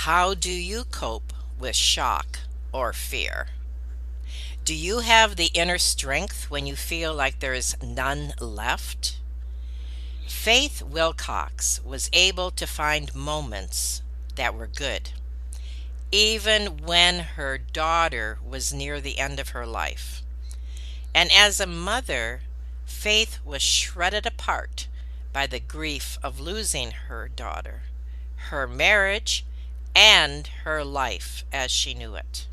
How do you cope with shock or fear? Do you have the inner strength when you feel like there is none left? Faith Wilcox was able to find moments that were good, even when her daughter was near the end of her life. And as a mother, Faith was shredded apart by the grief of losing her daughter, her marriage, and her life as she knew it.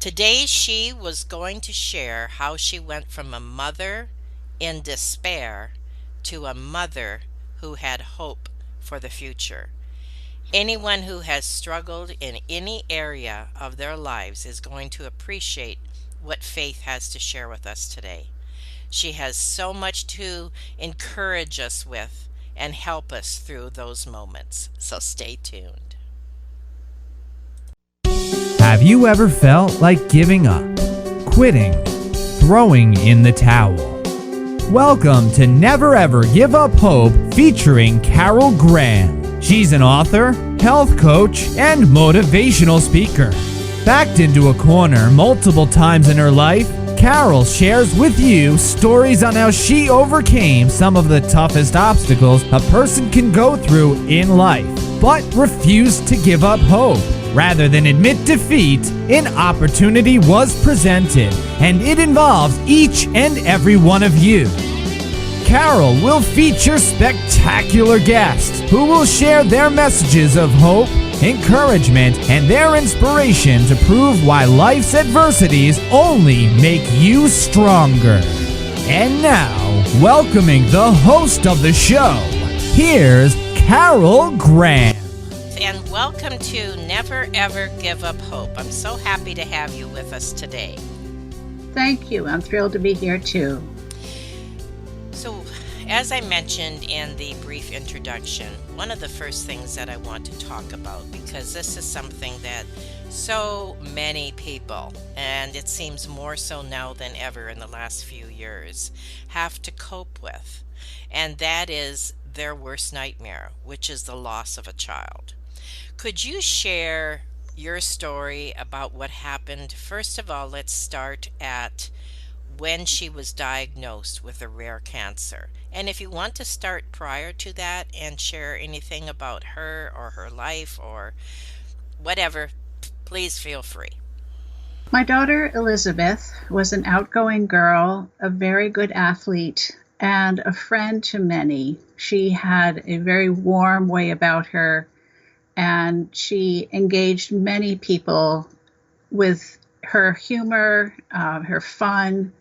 Today, she was going to share how she went from a mother in despair to a mother who had hope for the future. Anyone who has struggled in any area of their lives is going to appreciate what Faith has to share with us today. She has so much to encourage us with and help us through those moments. So stay tuned. Have you ever felt like giving up, quitting, throwing in the towel? Welcome to Never Ever Give Up Hope featuring Carol Graham. She's an author, health coach, and motivational speaker. Backed into a corner multiple times in her life, Carol shares with you stories on how she overcame some of the toughest obstacles a person can go through in life, but refused to give up hope. Rather than admit defeat, an opportunity was presented, and it involves each and every one of you. Carol will feature spectacular guests who will share their messages of hope, encouragement, and their inspiration to prove why life's adversities only make you stronger. And now, welcoming the host of the show, here's Carol Graham. And welcome to Never Ever Give Up Hope. I'm so happy to have you with us today. Thank you. I'm thrilled to be here too. So, as I mentioned in the brief introduction, one of the first things that I want to talk about, because this is something that so many people, and it seems more so now than ever in the last few years, have to cope with, and that is their worst nightmare, which is the loss of a child. Could you share your story about what happened? First of all, let's start at when she was diagnosed with a rare cancer. And if you want to start prior to that and share anything about her or her life or whatever, please feel free. My daughter Elizabeth was an outgoing girl, a very good athlete, and a friend to many. She had a very warm way about her, and she engaged many people with her humor, her fun,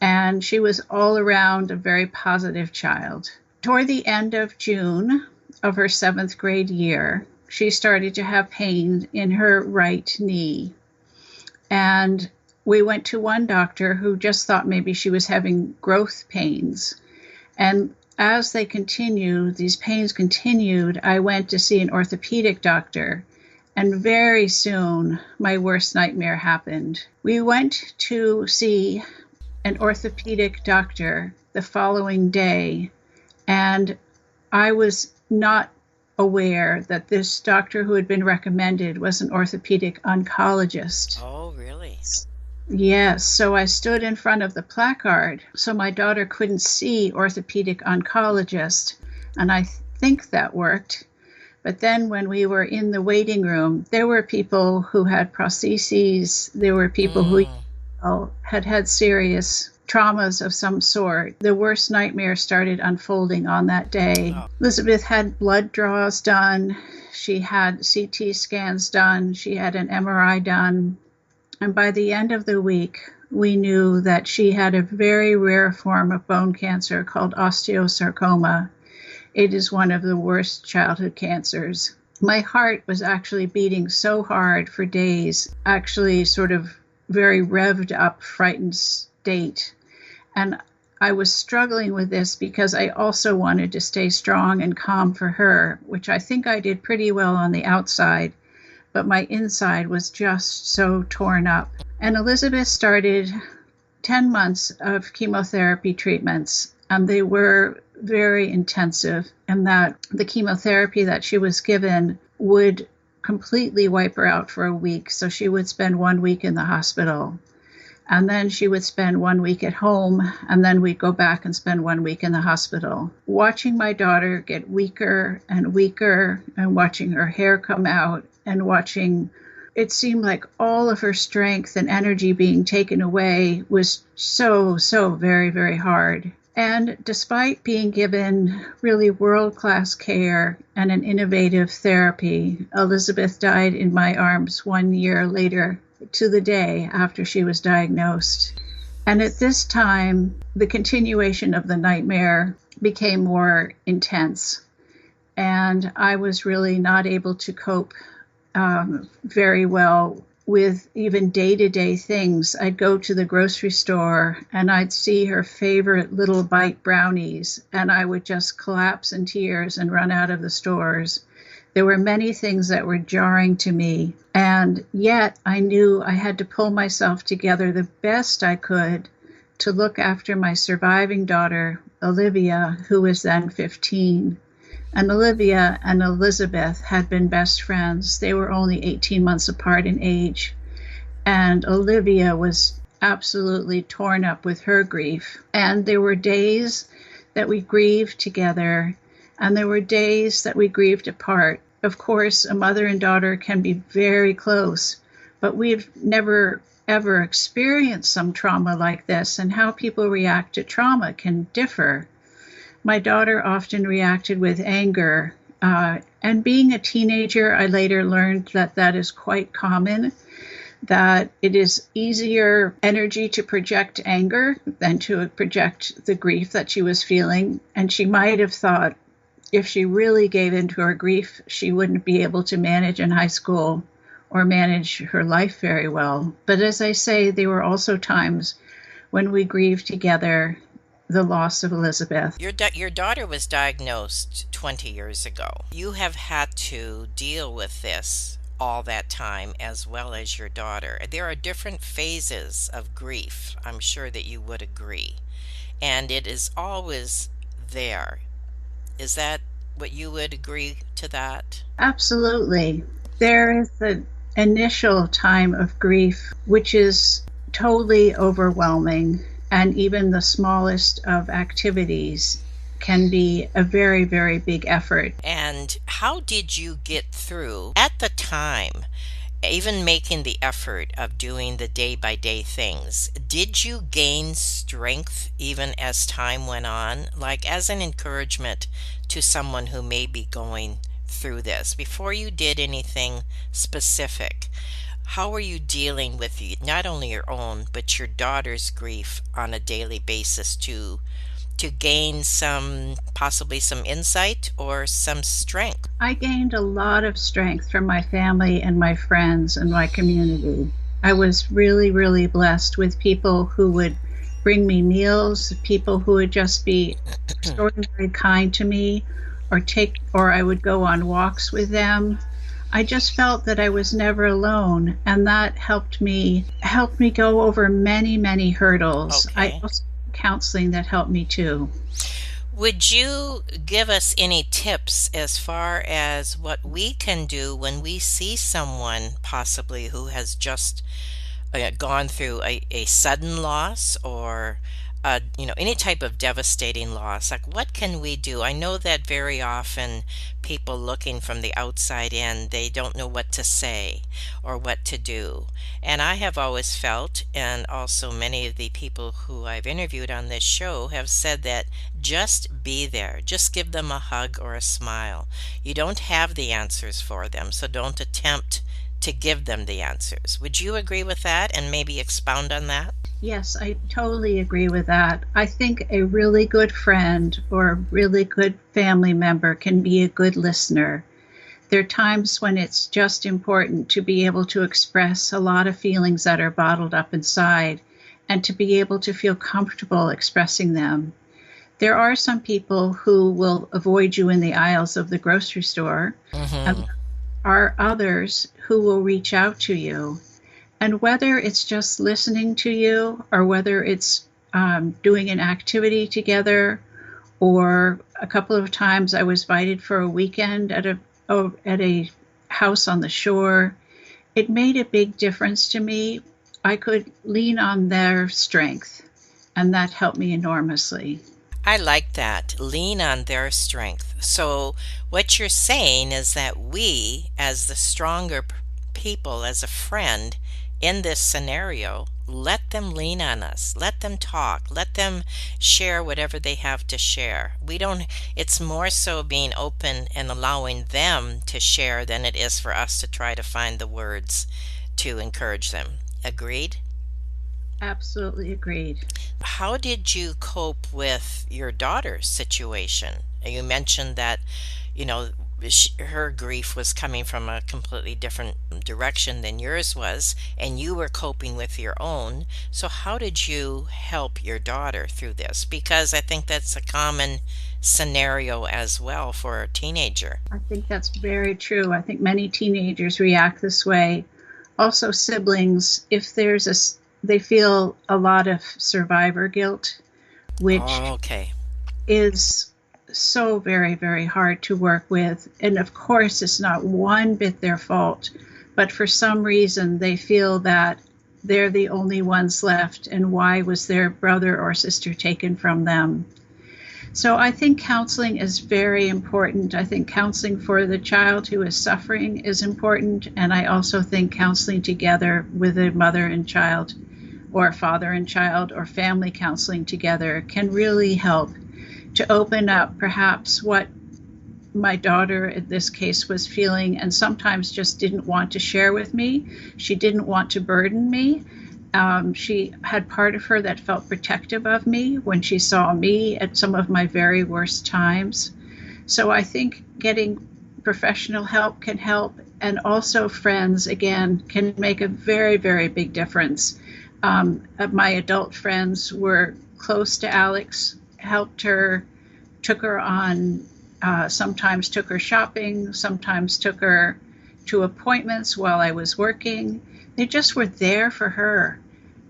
and she was all around a very positive child. Toward the end of June of her 7th grade year, she started to have pain in her right knee. And we went to one doctor who just thought maybe she was having growth pains. And as these pains continued, I went to see an orthopedic doctor. And very soon, my worst nightmare happened. We went to see an orthopedic doctor the following day, and I was not aware that this doctor who had been recommended was an orthopedic oncologist. Oh, really? Yes, so I stood in front of the placard so my daughter couldn't see orthopedic oncologist, and I think that worked. But then when we were in the waiting room, there were people who had prostheses, there were people who had had serious traumas of some sort. The worst nightmare started unfolding on that day. Oh. Elizabeth had blood draws done, she had CT scans done, she had an MRI done. And by the end of the week, we knew that she had a very rare form of bone cancer called osteosarcoma. It is one of the worst childhood cancers. My heart was actually beating so hard for days, actually sort of very revved up, frightened state. And I was struggling with this because I also wanted to stay strong and calm for her, which I think I did pretty well on the outside. But my inside was just so torn up. And Elizabeth started 10 months of chemotherapy treatments, and they were very intensive, and that the chemotherapy that she was given would completely wipe her out for a week. So she would spend 1 week in the hospital. And then she would spend 1 week at home, and then we'd go back and spend 1 week in the hospital. Watching my daughter get weaker and weaker, and watching her hair come out, and watching it seemed like all of her strength and energy being taken away was so, so very, very hard. And despite being given really world-class care and an innovative therapy, Elizabeth died in my arms 1 year later to the day after she was diagnosed. And at this time, the continuation of the nightmare became more intense. And I was really not able to cope very well with even day-to-day things. I'd go to the grocery store and I'd see her favorite little bite brownies, and I would just collapse in tears and run out of the stores. There were many things that were jarring to me, and yet I knew I had to pull myself together the best I could to look after my surviving daughter, Olivia, who was then 15. And Olivia and Elizabeth had been best friends. They were only 18 months apart in age. And Olivia was absolutely torn up with her grief. And there were days that we grieved together, and there were days that we grieved apart. Of course, a mother and daughter can be very close, but we've never ever experienced some trauma like this, and how people react to trauma can differ. My daughter often reacted with anger, and being a teenager, I later learned that that is quite common, that it is easier energy to project anger than to project the grief that she was feeling. And she might have thought if she really gave into her grief, she wouldn't be able to manage in high school or manage her life very well. But as I say, there were also times when we grieved together the loss of Elizabeth. Your daughter was diagnosed 20 years ago. You have had to deal with this all that time, as well as your daughter. There are different phases of grief. I'm sure that you would agree. And it is always there. Is that what you would agree to that? Absolutely. There is the initial time of grief, which is totally overwhelming. And even the smallest of activities can be a very, very big effort. And how did you get through at the time, even making the effort of doing the day-by-day things? Did you gain strength even as time went on, like as an encouragement to someone who may be going through this? Before you did anything specific, how are you dealing with not only your own, but your daughter's grief on a daily basis to gain possibly some insight or some strength? I gained a lot of strength from my family and my friends and my community. I was really, really blessed with people who would bring me meals, people who would just be extraordinarily kind to me, or I would go on walks with them. I just felt that I was never alone, and that helped me go over many, many hurdles. I Okay. also had counseling that helped me too. Would you give us any tips as far as what we can do when we see someone possibly who has just gone through a sudden loss, or any type of devastating loss? Like, what can we do? I know that very often people looking from the outside in, they don't know what to say or what to do. And I have always felt, and also many of the people who I've interviewed on this show have said, that just be there. Just give them a hug or a smile. You don't have the answers for them, so don't attempt to give them the answers. Would you agree with that and maybe expound on that? Yes, I totally agree with that. I think a really good friend or a really good family member can be a good listener. There are times when it's just important to be able to express a lot of feelings that are bottled up inside, and to be able to feel comfortable expressing them. There are some people who will avoid you in the aisles of the grocery store, and Mm-hmm. there are others who will reach out to you. And whether it's just listening to you, or whether it's doing an activity together, or a couple of times I was invited for a weekend at a house on the shore. It made a big difference to me. I could lean on their strength, and that helped me enormously. I like that. Lean on their strength. So, what you're saying is that we, as the stronger people, as a friend in this scenario, let them lean on us. Let them talk. Let them share whatever they have to share. We don't, it's more so being open and allowing them to share than it is for us to try to find the words to encourage them. Agreed? Absolutely agreed. How did you cope with your daughter's situation? You mentioned that, you know, her grief was coming from a completely different direction than yours was, and you were coping with your own. So, how did you help your daughter through this? Because I think that's a common scenario as well for a teenager. I think that's very true. I think many teenagers react this way. Also, siblings, if they feel a lot of survivor guilt, which Oh, okay. is so very, very hard to work with. And of course, it's not one bit their fault, but for some reason, they feel that they're the only ones left, and why was their brother or sister taken from them? So I think counseling is very important. I think counseling for the child who is suffering is important. And I also think counseling together with a mother and child, or a father and child, or family counseling together can really help to open up perhaps what my daughter in this case was feeling, and sometimes just didn't want to share with me. She didn't want to burden me. She had part of her that felt protective of me when she saw me at some of my very worst times. So I think getting professional help can help, and also friends, again, can make a very, very big difference. My adult friends were close to Alex, helped her, took her on, sometimes took her shopping, sometimes took her to appointments while I was working. They just were there for her.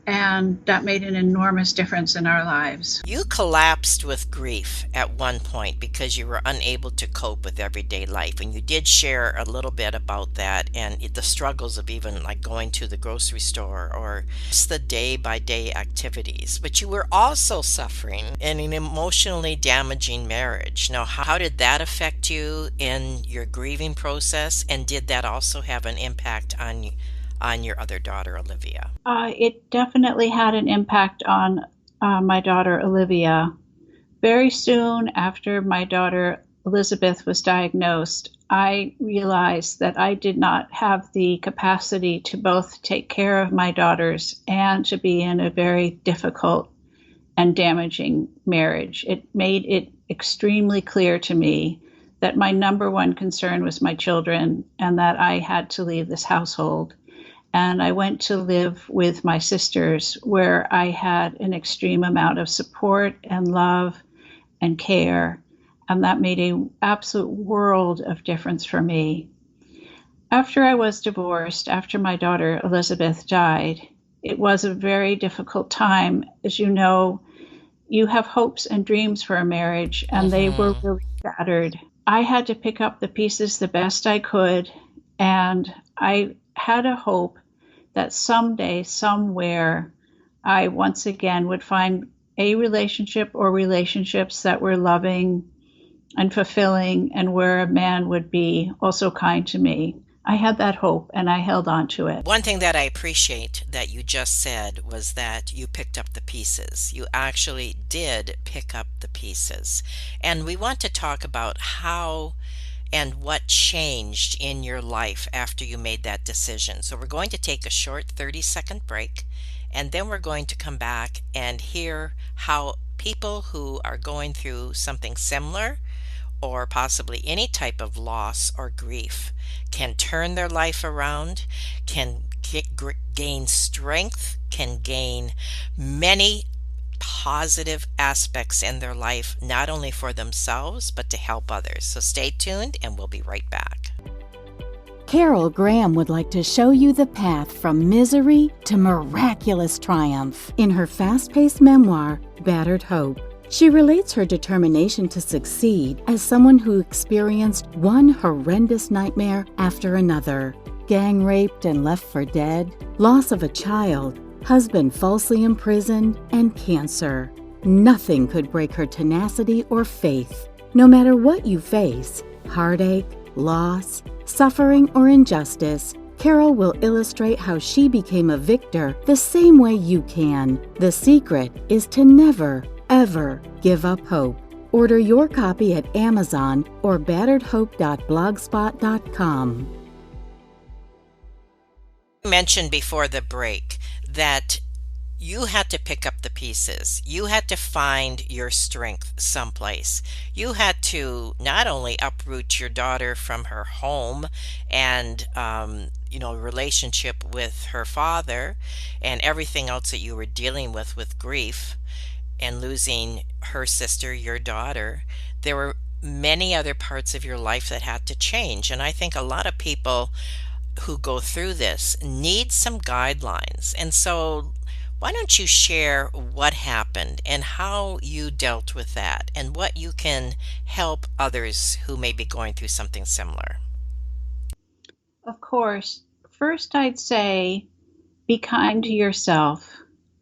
And that made an enormous difference in our lives. You collapsed with grief at one point because you were unable to cope with everyday life. And you did share a little bit about that and the struggles of even like going to the grocery store or just the day by day activities. But you were also suffering in an emotionally damaging marriage. Now, how did that affect you in your grieving process? And did that also have an impact on your other daughter, Olivia? It definitely had an impact on my daughter, Olivia. Very soon after my daughter, Elizabeth, was diagnosed, I realized that I did not have the capacity to both take care of my daughters and to be in a very difficult and damaging marriage. It made it extremely clear to me that my number one concern was my children and that I had to leave this household. And I went to live with my sisters, where I had an extreme amount of support and love and care. And that made an absolute world of difference for me. After I was divorced, after my daughter Elizabeth died, it was a very difficult time. As you know, you have hopes and dreams for a marriage, and they were really shattered. I had to pick up the pieces the best I could, and I had a hope that someday, somewhere, I once again would find a relationship or relationships that were loving and fulfilling, and where a man would be also kind to me. I had that hope, and I held on to it. One thing that I appreciate that you just said was that you picked up the pieces. You actually did pick up the pieces. And we want to talk about how and what changed in your life after you made that decision. So we're going to take a short 30-second break, and then we're going to come back and hear how people who are going through something similar or possibly any type of loss or grief can turn their life around, can gain strength, can gain many positive aspects in their life, not only for themselves, but to help others. So stay tuned and we'll be right back. Carol Graham would like to show you the path from misery to miraculous triumph in her fast-paced memoir, Battered Hope. She relates her determination to succeed as someone who experienced one horrendous nightmare after another. Gang raped and left for dead, loss of a child, husband falsely imprisoned, and cancer. Nothing could break her tenacity or faith. No matter what you face, heartache, loss, suffering, or injustice, Carol will illustrate how she became a victor the same way you can. The secret is to never, ever give up hope. Order your copy at Amazon or batteredhope.blogspot.com. You mentioned before the break that you had to pick up the pieces. You had to find your strength someplace. You had to not only uproot your daughter from her home and, relationship with her father and everything else that you were dealing with grief and losing her sister, your daughter. There were many other parts of your life that had to change. And I think a lot of people who go through this need some guidelines. And so why don't you share what happened and how you dealt with that and what you can help others who may be going through something similar? Of course, first I'd say be kind to yourself.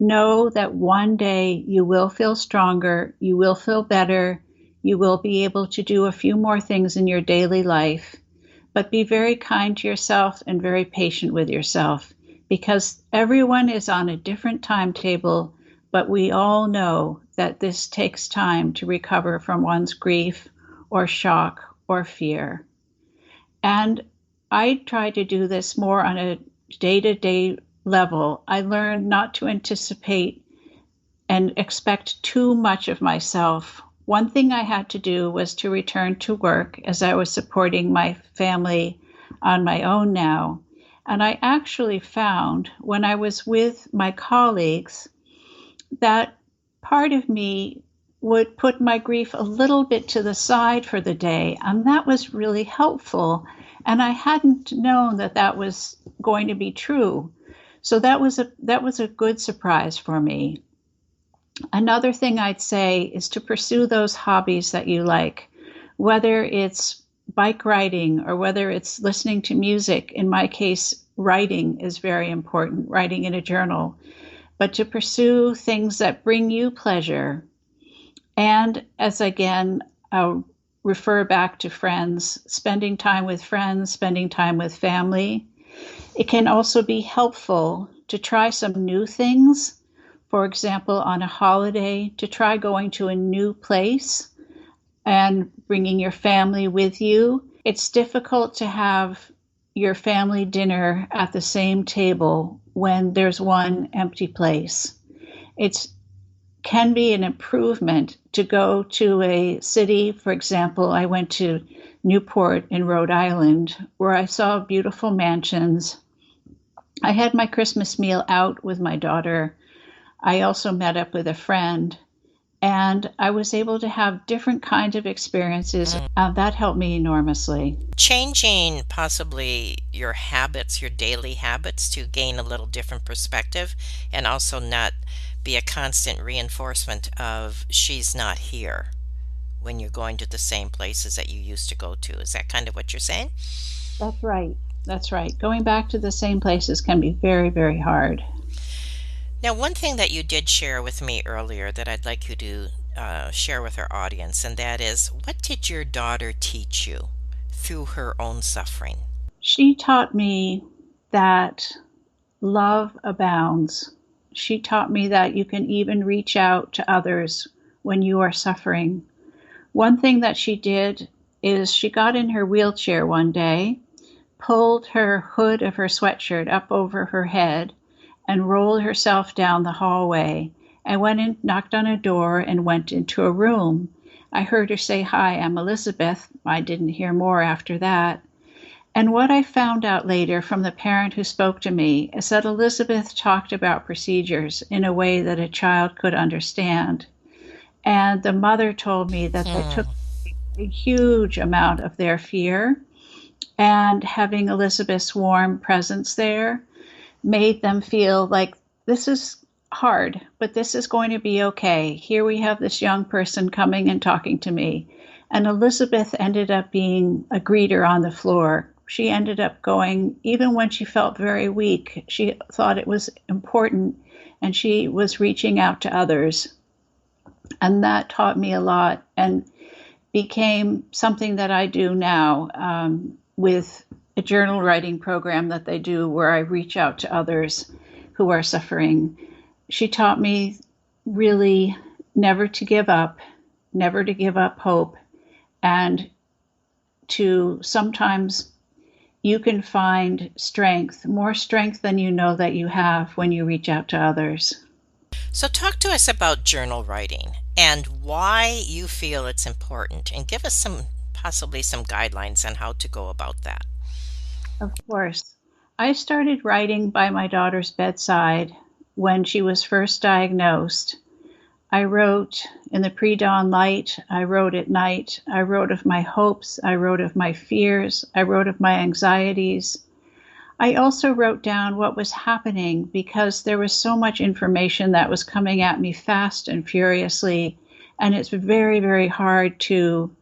Know that one day you will feel stronger, you will feel better, you will be able to do a few more things in your daily life. But be very kind to yourself and very patient with yourself, because everyone is on a different timetable, but we all know that this takes time to recover from one's grief or shock or fear. And I try to do this more on a day-to-day level. I learned not to anticipate and expect too much of myself. One thing I had to do was to return to work as I was supporting my family on my own now. And I actually found when I was with my colleagues that part of me would put my grief a little bit to the side for the day. And that was really helpful. And I hadn't known that that was going to be true. So that was a good surprise for me. Another thing I'd say is to pursue those hobbies that you like, whether it's bike riding or whether it's listening to music. In my case, writing is very important, writing in a journal, but to pursue things that bring you pleasure. And as again, I'll refer back to friends, spending time with friends, spending time with family. It can also be helpful to try some new things. For example, on a holiday, to try going to a new place and bringing your family with you. It's difficult to have your family dinner at the same table when there's one empty place. It can be an improvement to go to a city. For example, I went to Newport in Rhode Island, where I saw beautiful mansions. I had my Christmas meal out with my daughter. I also met up with a friend, and I was able to have different kinds of experiences. That helped me enormously. Changing possibly your habits, your daily habits, to gain a little different perspective and also not be a constant reinforcement of she's not here when you're going to the same places that you used to go to. Is that kind of what you're saying? That's right. That's right. Going back to the same places can be very, very hard. Now, one thing that you did share with me earlier that I'd like you to share with our audience, and that is, what did your daughter teach you through her own suffering? She taught me that love abounds. She taught me that you can even reach out to others when you are suffering. One thing that she did is she got in her wheelchair one day, pulled her hood of her sweatshirt up over her head, and rolled herself down the hallway and went and knocked on a door and went into a room. I heard her say, "Hi, I'm Elizabeth." I didn't hear more after that. And what I found out later from the parent who spoke to me is that Elizabeth talked about procedures in a way that a child could understand. And the mother told me that they took a huge amount of their fear, and having Elizabeth's warm presence there made them feel like this is hard, but this is going to be okay. Here we have this young person coming and talking to me. And Elizabeth ended up being a greeter on the floor. She ended up going, even when she felt very weak, she thought it was important and she was reaching out to others. And that taught me a lot and became something that I do now with a journal writing program that they do where I reach out to others who are suffering. She taught me really never to give up, never to give up hope, and to sometimes you can find strength, more strength than you know that you have when you reach out to others. So, talk to us about journal writing and why you feel it's important, and give us possibly some guidelines on how to go about that. Of course. I started writing by my daughter's bedside when she was first diagnosed. I wrote in the pre-dawn light, I wrote at night, I wrote of my hopes, I wrote of my fears, I wrote of my anxieties. I also wrote down what was happening because there was so much information that was coming at me fast and furiously, and it's very, very hard to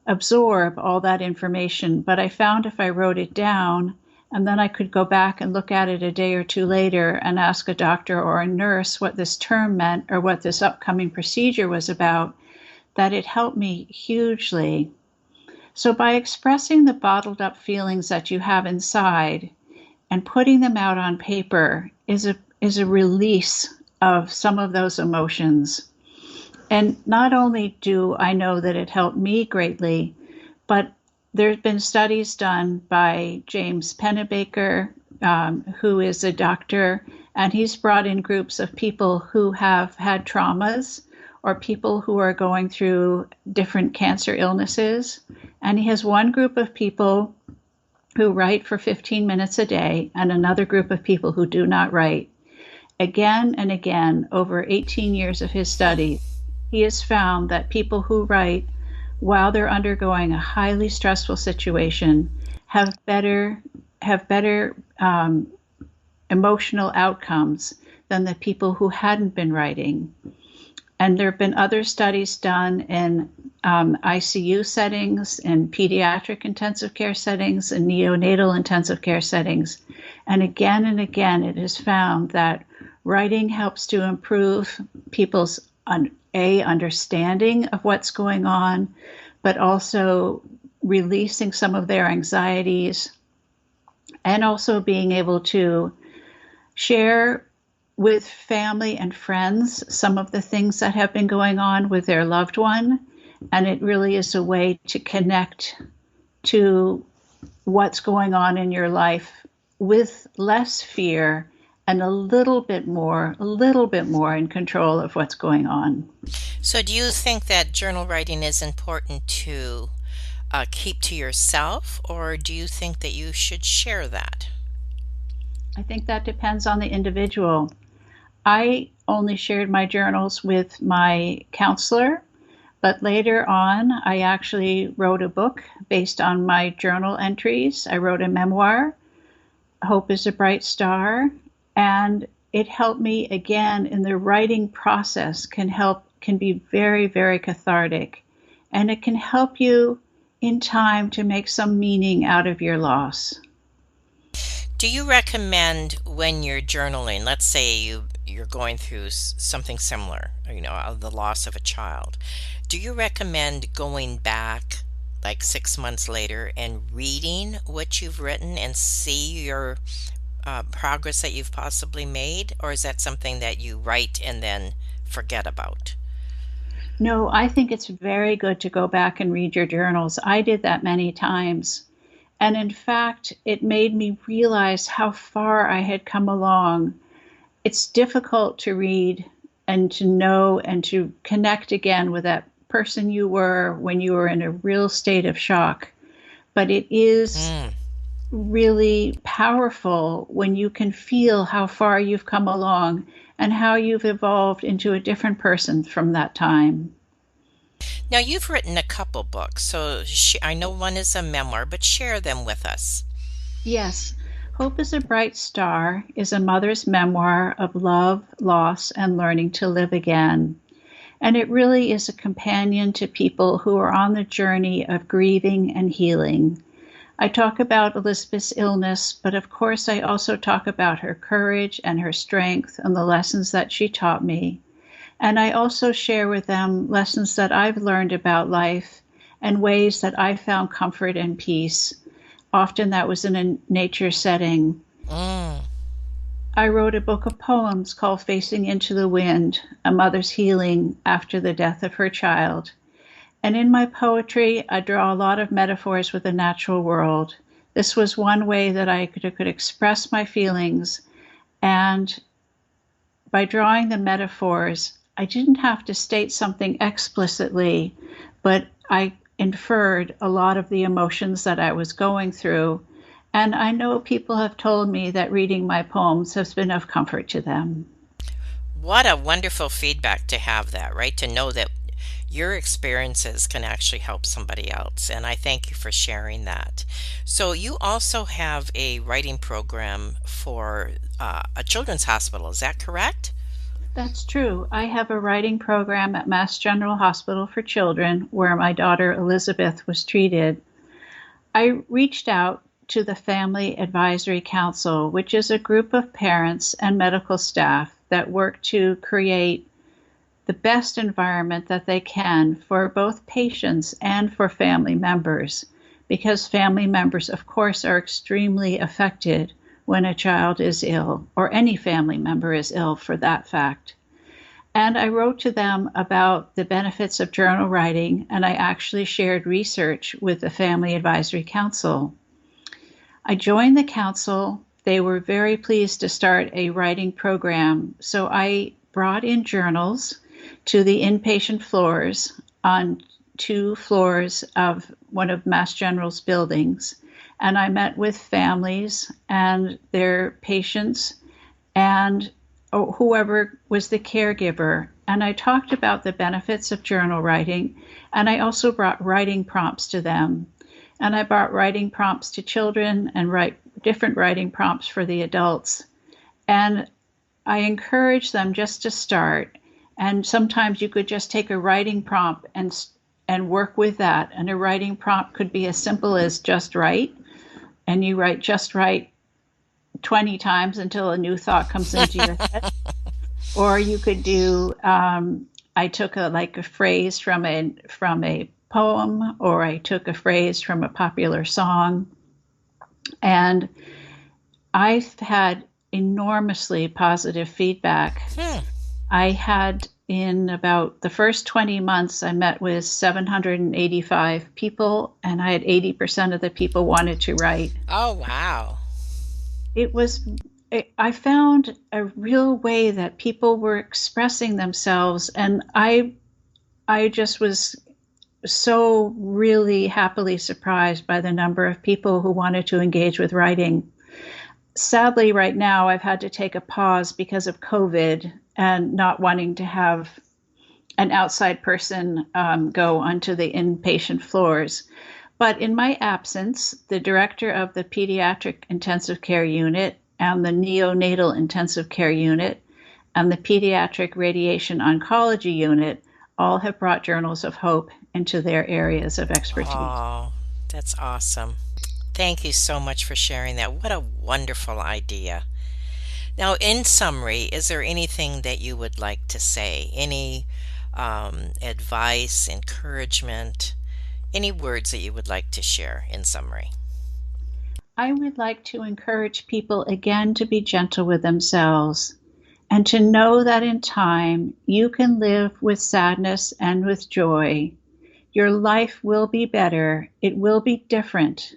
absorb all that information. But I found if I wrote it down, and then I could go back and look at it a day or two later and ask a doctor or a nurse what this term meant or what this upcoming procedure was about, that it helped me hugely. So by expressing the bottled up feelings that you have inside and putting them out on paper is a release of some of those emotions. And not only do I know that it helped me greatly, but there's been studies done by James Pennebaker, who is a doctor, and he's brought in groups of people who have had traumas or people who are going through different cancer illnesses. And he has one group of people who write for 15 minutes a day and another group of people who do not write. Again and again, over 18 years of his study, he has found that people who write while they're undergoing a highly stressful situation have better emotional outcomes than the people who hadn't been writing. And there have been other studies done in ICU settings, in pediatric intensive care settings, and neonatal intensive care settings. And again, it is found that writing helps to improve people's understanding of what's going on, but also releasing some of their anxieties, and also being able to share with family and friends some of the things that have been going on with their loved one. And it really is a way to connect to what's going on in your life with less fear and a little bit more in control of what's going on. So, do you think that journal writing is important to keep to yourself, or do you think that you should share that? I think that depends on the individual. I only shared my journals with my counselor, but later on, I actually wrote a book based on my journal entries. I wrote a memoir, Hope is a Bright Star, and it helped me again in the writing process, can be very, very cathartic, and it can help you in time to make some meaning out of your loss. Do you recommend when you're journaling, let's say you're going through something similar, the loss of a child, do you recommend going back like 6 months later and reading what you've written and see your progress that you've possibly made, or is that something that you write and then forget about? No, I think it's very good to go back and read your journals. I did that many times. And in fact, it made me realize how far I had come along. It's difficult to read and to know and to connect again with that person you were when you were in a real state of shock. But it is really powerful when you can feel how far you've come along and how you've evolved into a different person from that time. Now, you've written a couple books, so I know one is a memoir, but share them with us. Yes. Hope is a Bright Star is a mother's memoir of love, loss, and learning to live again. And it really is a companion to people who are on the journey of grieving and healing. I talk about Elizabeth's illness, but of course I also talk about her courage and her strength and the lessons that she taught me. And I also share with them lessons that I've learned about life and ways that I found comfort and peace. Often that was in a nature setting. Mm. I wrote a book of poems called Facing into the Wind, a mother's healing after the death of her child. And in my poetry, I draw a lot of metaphors with the natural world. This was one way that I could express my feelings. And by drawing the metaphors, I didn't have to state something explicitly, but I inferred a lot of the emotions that I was going through. And I know people have told me that reading my poems has been of comfort to them. What a wonderful feedback to have that, right? To know that your experiences can actually help somebody else. And I thank you for sharing that. So you also have a writing program for a children's hospital. Is that correct? That's true. I have a writing program at Mass General Hospital for Children where my daughter Elizabeth was treated. I reached out to the Family Advisory Council, which is a group of parents and medical staff that work to create the best environment that they can for both patients and for family members, because family members, of course, are extremely affected when a child is ill, or any family member is ill for that fact. And I wrote to them about the benefits of journal writing, and I actually shared research with the Family Advisory Council. I joined the council. They were very pleased to start a writing program, so I brought in journals to the inpatient floors on 2 floors of one of Mass General's buildings. And I met with families and their patients and whoever was the caregiver. And I talked about the benefits of journal writing. And I also brought writing prompts to them. And I brought writing prompts to children and different writing prompts for the adults. And I encouraged them just to start. And sometimes you could just take a writing prompt and work with that. And a writing prompt could be as simple as just write. And you write just write 20 times until a new thought comes into your head. Or you could do, I took a phrase from a poem, or I took a phrase from a popular song. And I've had enormously positive feedback. I had, in about the first 20 months, I met with 785 people, and I had 80% of the people wanted to write. Oh, wow. I found a real way that people were expressing themselves, and I just was so really happily surprised by the number of people who wanted to engage with writing. Sadly, right now, I've had to take a pause because of COVID and not wanting to have an outside person go onto the inpatient floors. But in my absence, the director of the Pediatric Intensive Care Unit and the Neonatal Intensive Care Unit and the Pediatric Radiation Oncology Unit all have brought Journals of Hope into their areas of expertise. Oh, that's awesome. Thank you so much for sharing that. What a wonderful idea. Now, in summary, is there anything that you would like to say? Any advice, encouragement, any words that you would like to share in summary? I would like to encourage people again to be gentle with themselves and to know that in time you can live with sadness and with joy. Your life will be better. It will be different.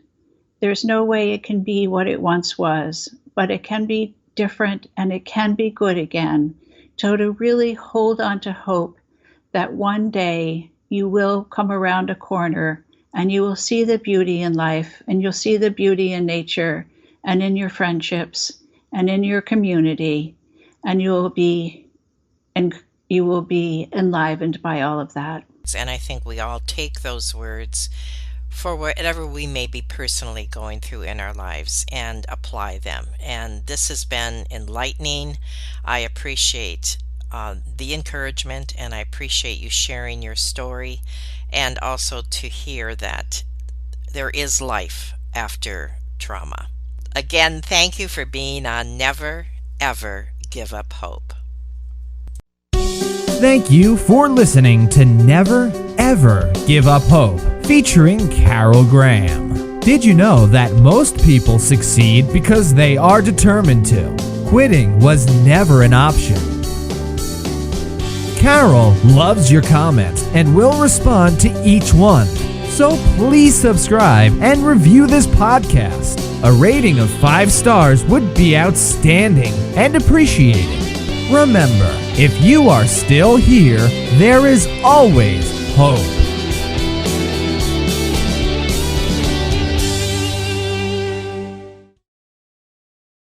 There's no way it can be what it once was, but it can be different and it can be good again. So to really hold on to hope that one day you will come around a corner and you will see the beauty in life, and you'll see the beauty in nature and in your friendships and in your community, and you will be enlivened by all of that. And I think we all take those words for whatever we may be personally going through in our lives and apply them. And this has been enlightening. I appreciate the encouragement, and I appreciate you sharing your story, and also to hear that there is life after trauma. Again, thank you for being on Never Ever Give Up Hope. Thank you for listening to Never Ever Give Up Hope, featuring Carol Graham. Did you know that most people succeed because they are determined to? Quitting was never an option. Carol loves your comments and will respond to each one. So please subscribe and review this podcast. A rating of 5 stars would be outstanding and appreciated. Remember, if you are still here, there is always hope.